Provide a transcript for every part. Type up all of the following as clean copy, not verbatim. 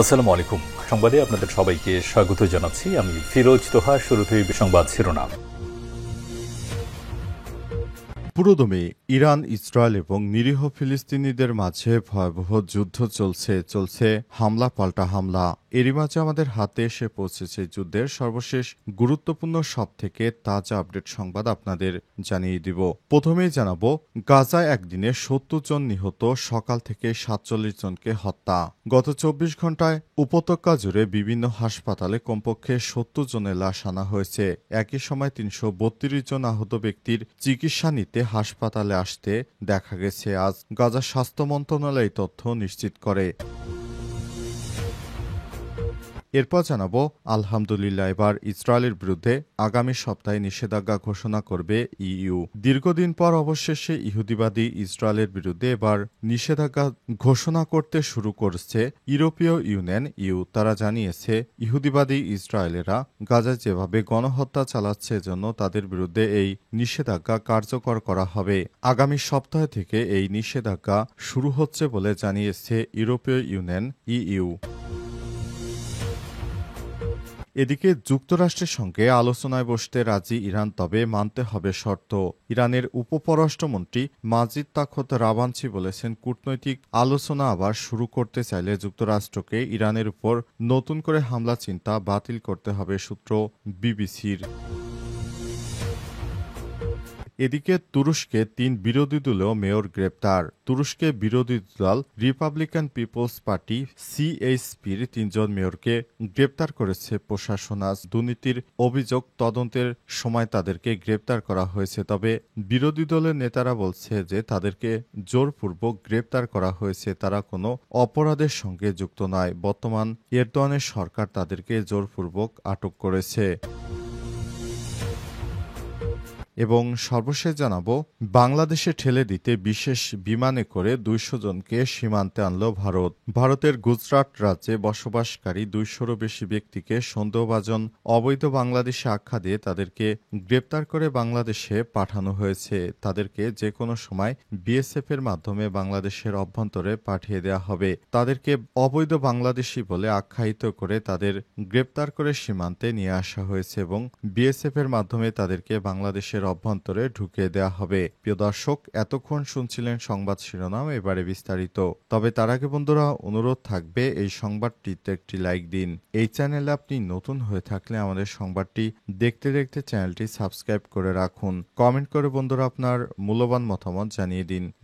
আসসালামু আলাইকুম। সংবাদে আপনাদের সবাইকে স্বাগত জানাচ্ছি। আমি ফিরোজ তোহা। শুরুতেই সংবাদ শিরোনাম। পুরোদমে ইরান, ইসরায়েল এবং নিরীহ ফিলিস্তিনিদের মাঝে ভয়াবহ যুদ্ধ চলছে হামলা পাল্টা হামলা। এরই মাঝে আমাদের হাতে এসে পৌঁছেছে যুদ্ধের সর্বশেষ গুরুত্বপূর্ণ সবথেকে তাজা আপডেট সংবাদ আপনাদের জানিয়ে দিব। প্রথমেই জানাবো, গাজায় একদিনে ৭০ জন নিহত, সকাল থেকে ৪৭ জনকে হত্যা। গত ২৪ ঘন্টায় উপত্যকা জুড়ে বিভিন্ন হাসপাতালে কমপক্ষে ৭০ জনের লাশ আনা হয়েছে। একই সময় ৩৩২ জন আহত ব্যক্তির চিকিৎসা নিতে হাসপাতালে আসতে দেখা গেছে। আজ গাজা স্বাস্থ্য মন্ত্রণালয় এই তথ্য নিশ্চিত করে। এরপর জানাবো, আলহামদুলিল্লাহ, এবার ইসরায়েলের বিরুদ্ধে আগামী সপ্তাহে নিষেধাজ্ঞা ঘোষণা করবে ইইউ। দীর্ঘদিন পর অবশেষে ইহুদিবাদী ইসরায়েলের বিরুদ্ধে এবার নিষেধাজ্ঞা ঘোষণা করতে শুরু করছে ইউরোপীয় ইউনিয়ন ইউ। তারা জানিয়েছে, ইহুদিবাদী ইসরায়েলেরা গাজায় যেভাবে গণহত্যা চালাচ্ছে, জন্য তাদের বিরুদ্ধে এই নিষেধাজ্ঞা কার্যকর করা হবে। আগামী সপ্তাহ থেকে এই নিষেধাজ্ঞা শুরু হচ্ছে বলে জানিয়েছে ইউরোপীয় ইউনিয়ন ইইউ। এদিকে যুক্তরাষ্ট্রের সঙ্গে আলোচনায় বসতে রাজি ইরান, তবে মানতে হবে শর্ত। ইরানের উপপররাষ্ট্রমন্ত্রী মাজিদ তাখত রাভানচি বলেছেন, কূটনৈতিক আলোচনা আবার শুরু করতে চাইলে যুক্তরাষ্ট্রকে ইরানের উপর নতুন করে হামলা চিন্তা বাতিল করতে হবে। সূত্র বিবিসির। এদিকে তুরস্কে ৩ বিরোধী দলীয় মেয়র গ্রেপ্তার। তুরস্কে বিরোধী দল রিপাবলিকান পিপলস পার্টি সিএইচপির ৩ জন মেয়রকে গ্রেপ্তার করেছে প্রশাসন। আজ দুর্নীতির অভিযোগ তদন্তের সময় তাদেরকে গ্রেপ্তার করা হয়েছে। তবে বিরোধী দলের নেতারা বলছে যে তাদেরকে জোরপূর্বক গ্রেপ্তার করা হয়েছে, তারা কোনো অপরাধের সঙ্গে যুক্ত নয়। বর্তমান এরদোয়ানের সরকার তাদেরকে জোরপূর্বক আটক করেছে। এবং সর্বশেষ জানাবো, বাংলাদেশে ঠেলে দিতে বিশেষ বিমানে করে ২০০ জনকে সীমান্তে আনল ভারত। ভারতের গুজরাট রাজ্যে বসবাসকারী ২০০রও বেশি ব্যক্তিকে সন্দেহভাজন অবৈধ বাংলাদেশে আখ্যা দিয়ে তাদেরকে গ্রেপ্তার করে বাংলাদেশে পাঠানো হয়েছে। তাদেরকে যে কোনো সময় বিএসএফ এর মাধ্যমে বাংলাদেশের অভ্যন্তরে পাঠিয়ে দেওয়া হবে। তাদেরকে অবৈধ বাংলাদেশি বলে আখ্যায়িত করে তাদের গ্রেপ্তার করে সীমান্তে নিয়ে আসা হয়েছে এবং বিএসএফ এর মাধ্যমে তাদেরকে বাংলাদেশের অভ্যন্তরে ঢুকিয়ে দেওয়া হবে। প্রিয় দর্শক, এতক্ষণ শুনছিলেন সংবাদ শিরোনাম, এবারে বিস্তারিত। তবে তার আগে বন্ধুরা, অনুরোধ থাকবে এই সংবাদটিতে একটি লাইক দিন। এই চ্যানেলে আপনি নতুন হয়ে থাকলে আমাদের সংবাদটি দেখতে দেখতে চ্যানেলটি সাবস্ক্রাইব করে রাখুন। কমেন্ট করে বন্ধুরা আপনার মূল্যবান মতামত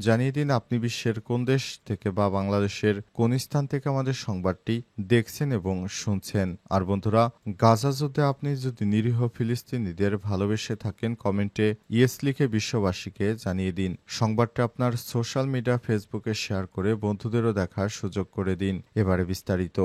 জানিয়ে দিন আপনি বিশ্বের কোন দেশ থেকে বা বাংলাদেশের কোন স্থান থেকে আমাদের সংবাদটি দেখছেন এবং শুনছেন। আর বন্ধুরা, গাজা যুদ্ধে আপনি যদি নিরীহ ফিলিস্তিনিদের ভালোবেসে থাকেন, কমেন্টে ইয়েস লিখে বিশ্ববাসীকে জানিয়ে দিন। সংবাদটা আপনার সোশ্যাল মিডিয়া ফেসবুকে শেয়ার করে বন্ধুদেরও দেখার সুযোগ করে দিন। এবারে বিস্তারিত।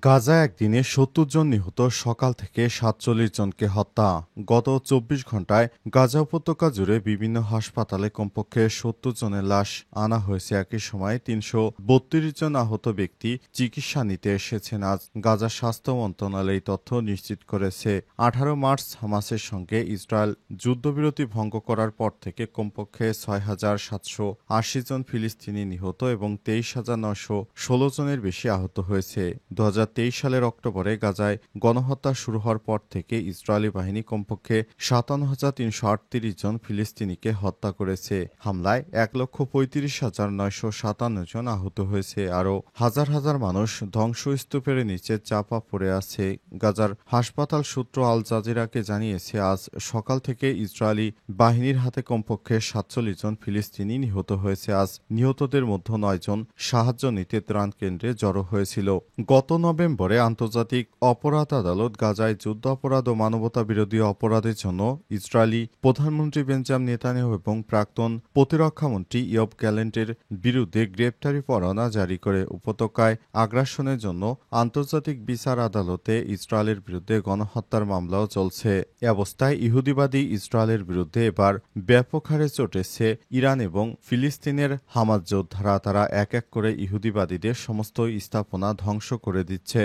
গাজায় একদিনে ৭০ জন নিহত, সকাল থেকে ৪৭ জনকে হত্যা। গত ২৪ ঘন্টায় গাজা উপত্যকা জুড়ে বিভিন্ন হাসপাতালে কমপক্ষে ৭০ জনের লাশ আনা হয়েছে। একই সময় ৩৩২ জন আহত ব্যক্তি চিকিৎসা নিতে এসেছেন। আজ গাজা স্বাস্থ্য মন্ত্রণালয় এই তথ্য নিশ্চিত করেছে। ১৮ মার্চ হামাসের সঙ্গে ইসরায়েল যুদ্ধবিরতি ভঙ্গ করার পর থেকে কমপক্ষে ৬,৭৮০ জন ফিলিস্তিনি নিহত এবং ২৩,৯১৬ জনের বেশি আহত হয়েছে। ২০২৩ সালের অক্টোবরে গাজায় গণহত্যা শুরু হওয়ার পর থেকে ইসরায়েলি বাহিনী কমপক্ষে ৫৭,৩৩৮ জন ফিলিস্তিনিকে হত্যা করেছে। হামলায় ১,৩৫,৯৫৭ জন আহত হয়েছে। আরও হাজার হাজার মানুষ ধ্বংসস্তূপের নিচে চাপা পড়ে আছে। গাজার হাসপাতাল সূত্র আল জাজিরাকে জানিয়েছে, আজ সকাল থেকে ইসরায়েলি বাহিনীর হাতে কমপক্ষে ৪৭ জন ফিলিস্তিনি নিহত হয়েছে। আজ নিহতদের মধ্যে ৯ জন সাহায্য নিতে ত্রাণ কেন্দ্রে জড়ো হয়েছিল। গত নভেম্বরে আন্তর্জাতিক অপরাধ আদালত গাজায় যুদ্ধ অপরাধ ও মানবতা বিরোধী অপরাধের জন্য ইসরায়েলি প্রধানমন্ত্রী বেঞ্জামিন নেতানিয়াহু এবং প্রাক্তন প্রতিরক্ষামন্ত্রী ইয়োব গ্যালেন্টের বিরুদ্ধে গ্রেপ্তারি পরোয়ানা জারি করে। উপত্যকায় আগ্রাসনের জন্য আন্তর্জাতিক বিচার আদালতে ইসরায়েলের বিরুদ্ধে গণহত্যার মামলাও চলছে। এ অবস্থায় ইহুদিবাদী ইসরায়েলের বিরুদ্ধে এবার ব্যাপক হারে চটেছে ইরান এবং ফিলিস্তিনের হামাস যোদ্ধারা। তারা এক এক করে ইহুদিবাদীদের সমস্ত স্থাপনা ধ্বংস করে দিচ্ছে।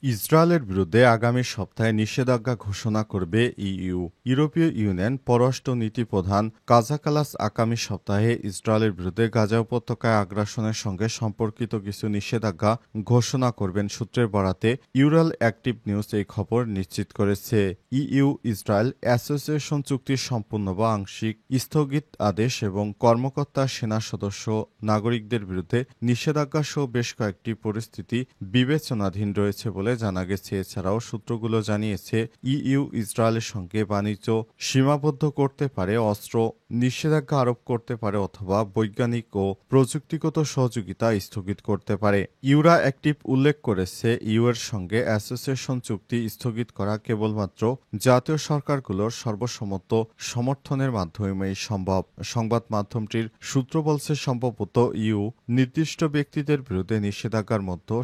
ইসরায়েলের বিরুদ্ধে আগামী সপ্তাহে নিষেধাজ্ঞা ঘোষণা করবে ইইউ। ইউরোপীয় ইউনিয়ন পররাষ্ট্র নীতি প্রধান কাজা কালাস আগামী সপ্তাহে ইসরায়েলের বিরুদ্ধে গাজা উপত্যকায় আগ্রাসনের সঙ্গে সম্পর্কিত কিছু নিষেধাজ্ঞা ঘোষণা করবেন সূত্রের বরাতে ইউরাল অ্যাক্টিভ নিউজ এই খবর নিশ্চিত করেছে। ইইউ ইসরায়েল অ্যাসোসিয়েশন চুক্তির সম্পূর্ণ বা আংশিক স্থগিত আদেশ এবং কর্মকর্তা সেনা সদস্য নাগরিকদের বিরুদ্ধে নিষেধাজ্ঞা সহ বেশ কয়েকটি পরিস্থিতি বিবেচনাধীন রয়েছে বলে জানা গেছে। এছাড়াও সূত্রগুলো জানিয়েছে ইইউ ইসরায়েলের সঙ্গে বাণিজ্য সীমাবদ্ধ করতে পারে, অস্ত্র নিষেধাজ্ঞা আরোপ করতে পারে অথবা বৈজ্ঞানিক ও প্রযুক্তিগত সহযোগিতা স্থগিত করতে পারে। ইউরা অ্যাক্টিভ উল্লেখ করেছে ইউ এর সঙ্গে অ্যাসোসিয়েশন চুক্তি স্থগিত করা কেবলমাত্র জাতীয় সরকারগুলোর সর্বসম্মত সমর্থনের মাধ্যমেই সম্ভব। সংবাদ মাধ্যমটির সূত্র বলছে সম্ভবত ইউ নির্দিষ্ট ব্যক্তিদের বিরুদ্ধে নিষেধাজ্ঞার মধ্যে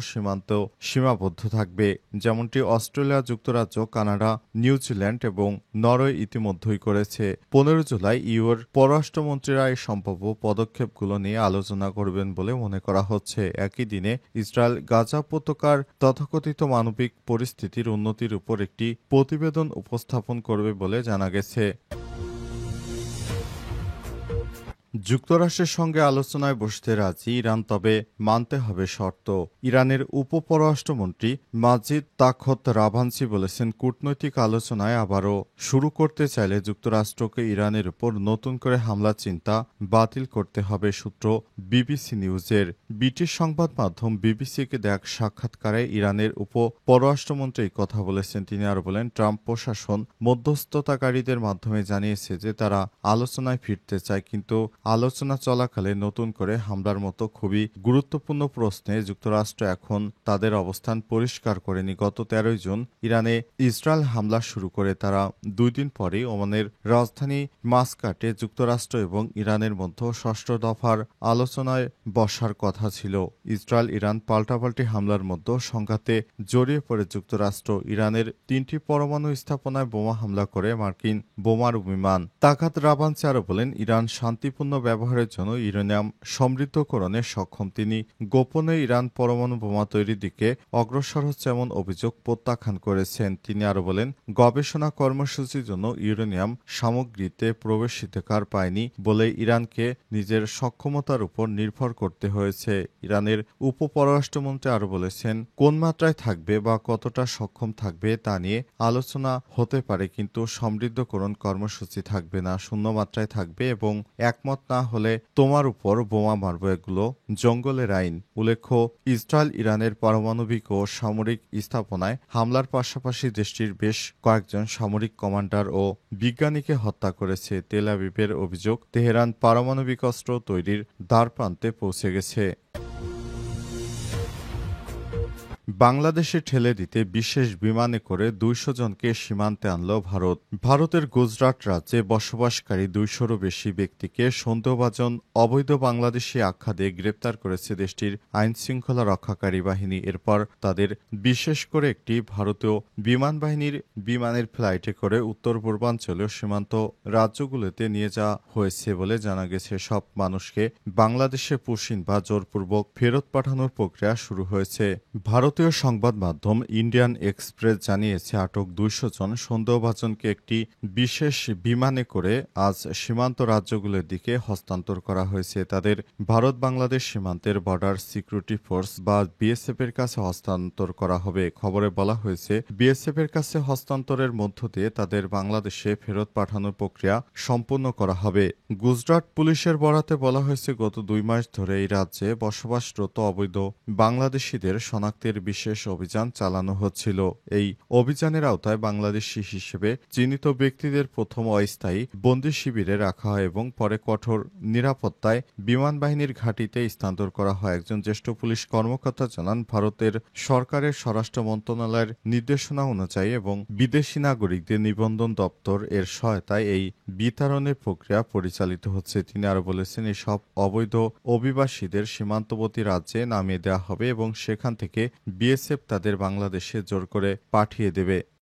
সীমাবদ্ধ থাকবে, যেমনটি অস্ট্রেলিয়া, যুক্তরাজ্য, কানাডা, নিউজিল্যান্ড এবং নরওয়ে ইতিমধ্যেই করেছে। 15 জুলাই ইউর পররাষ্ট্রমন্ত্রীরা এই সম্ভাব্য পদক্ষেপগুলো নিয়ে আলোচনা করবেন বলে মনে করা হচ্ছে। একই দিনে ইসরায়েল গাজা উপত্যকার তথাকথিত মানবিক পরিস্থিতির উন্নতির উপর একটি প্রতিবেদন উপস্থাপন করবে বলে জানা গেছে। যুক্তরাষ্ট্রের সঙ্গে আলোচনায় বসতে রাজি ইরান, তবে মানতে হবে শর্ত। ইরানের উপপররাষ্ট্রমন্ত্রী মাজিদ তাখত রাভানসি বলেছেন, কূটনৈতিক আলোচনায় আবারও শুরু করতে চাইলে যুক্তরাষ্ট্রকে ইরানের উপর নতুন করে হামলার চিন্তা বাতিল করতে হবে। সূত্র বিবিসি নিউজের। ব্রিটিশ সংবাদ মাধ্যম বিবিসিকে দেয়া এক সাক্ষাৎকারে ইরানের উপপররাষ্ট্রমন্ত্রী এই কথা বলেছেন। তিনি আরও বলেন, ট্রাম্প প্রশাসন মধ্যস্থতাকারীদের মাধ্যমে জানিয়েছে যে তারা আলোচনায় ফিরতে চায়, কিন্তু আলোচনা চলাকালে নতুন করে হামলার মতো খুবই গুরুত্বপূর্ণ প্রশ্নে যুক্তরাষ্ট্র এখন তাদের অবস্থান পরিষ্কার করেনি। গত 13 জুন ইরানে ইসরায়েল হামলা শুরু করে তারা 2 দিন পরেই ওমানের রাজধানী মাসকাটে যুক্তরাষ্ট্র এবং ইরানের মধ্যে 6ষ্ঠ দফার আলোচনায় বসার কথা ছিল। ইসরায়েল ইরান পাল্টাপাল্টি হামলার মধ্যে সংঘাতে জড়িয়ে পড়ে যুক্তরাষ্ট্র। ইরানের 3টি পরমাণু স্থাপনায় বোমা হামলা করে মার্কিন বোমারু বিমান। তাকাত রাভানসি আরও বলেন, ইরান শান্তিপূর্ণ ব্যবহারের জন্য ইউরেনিয়াম সমৃদ্ধকরণে সক্ষম। তিনি গোপনে ইরান পরমাণু বোমা তৈরির দিকে অগ্রসর হচ্ছে এমন অভিযোগ প্রত্যাখ্যান করেছেন। তিনি আরও বলেন, গবেষণা কর্মসূচির জন্য ইউরেনিয়াম সামগ্রীতে প্রবেশাধিকার পায়নি বলে ইরানকে নিজের সক্ষমতার উপর নির্ভর করতে হয়েছে। ইরানের উপপররাষ্ট্রমন্ত্রী আরও বলেছেন, কোন মাত্রায় থাকবে বা কতটা সক্ষম থাকবে তা নিয়ে আলোচনা হতে পারে, কিন্তু সমৃদ্ধকরণ কর্মসূচি থাকবে না, শূন্য মাত্রায় থাকবে এবং একমত না হলে তোমার উপর বোমা মারব, এগুলো জঙ্গলের আইন। উল্লেখ্য, ইসরায়েল ইরানের পারমাণবিক ও সামরিক স্থাপনায় হামলার পাশাপাশি দেশটির বেশ কয়েকজন সামরিক কমান্ডার ও বিজ্ঞানীকে হত্যা করেছে। তেল আবিবের অভিযোগ, তেহরান পারমাণবিক অস্ত্র তৈরির দ্বারপ্রান্তে পৌঁছে গেছে। বাংলাদেশে ঠেলে দিতে বিশেষ বিমানে করে 200 জনকে সীমান্তে আনল ভারত। ভারতের গুজরাট রাজ্যে বসবাসকারী 200-রও বেশি ব্যক্তিকে সন্দেহভাজন অবৈধ বাংলাদেশি আখ্যা দিয়ে গ্রেপ্তার করেছে দেশটির আইনশৃঙ্খলা রক্ষাকারী বাহিনী। এরপর তাদের বিশেষ করে একটি ভারতীয় বিমান বাহিনীর বিমানের ফ্লাইটে করে উত্তর পূর্বাঞ্চলীয় সীমান্ত রাজ্যগুলোতে নিয়ে যাওয়া হয়েছে বলে জানা গেছে। সব মানুষকে বাংলাদেশে পুশিন বা জোরপূর্বক ফেরত পাঠানোর প্রক্রিয়া শুরু হয়েছে। ভারতীয় সংবাদ মাধ্যম ইন্ডিয়ান এক্সপ্রেস জানিয়েছে, আটক 200 জন সন্দেহভাজনকে একটি বিশেষ বিমানে করে আজ সীমান্ত রাজ্যগুলোর দিকে হস্তান্তর করা হয়েছে। তাদের ভারত বাংলাদেশ সীমান্তের বর্ডার সিকিউরিটি ফোর্স বা বিএসএফ এর কাছে হস্তান্তর করা হবে। খবরে বলা হয়েছে, বিএসএফ এর কাছে হস্তান্তরের মধ্য দিয়ে তাদের বাংলাদেশে ফেরত পাঠানোর প্রক্রিয়া সম্পন্ন করা হবে। গুজরাট পুলিশের বরাতে বলা হয়েছে, গত 2 মাস ধরে এই রাজ্যে বসবাসরত অবৈধ বাংলাদেশিদের শনাক্তের বিশেষ অভিযান চালানো হচ্ছিল। এই অভিযানের আওতায় বাংলাদেশি হিসেবে চিহ্নিত ব্যক্তিদের প্রথম অস্থায়ী বন্দি শিবিরে রাখা হয় এবং পরে কঠোর নিরাপত্তায় বিমান বাহিনীর ঘাঁটিতে স্থানান্তর করা হয়। একজন জ্যেষ্ঠ পুলিশ কর্মকর্তা জানান, ভারতের সরকারের স্বরাষ্ট্র মন্ত্রণালয়ের নির্দেশনা অনুযায়ী এবং বিদেশি নাগরিকদের নিবন্ধন দপ্তর এর সহায়তায় এই বিতরণের প্রক্রিয়া পরিচালিত হচ্ছে। তিনি আরও বলেছেন, এই সব অবৈধ অভিবাসীদের সীমান্তবর্তী রাজ্যে নামিয়ে দেওয়া হবে এবং সেখান থেকে বিএসএফ তাদের বাংলাদেশে জোর করে পাঠিয়ে দেবে।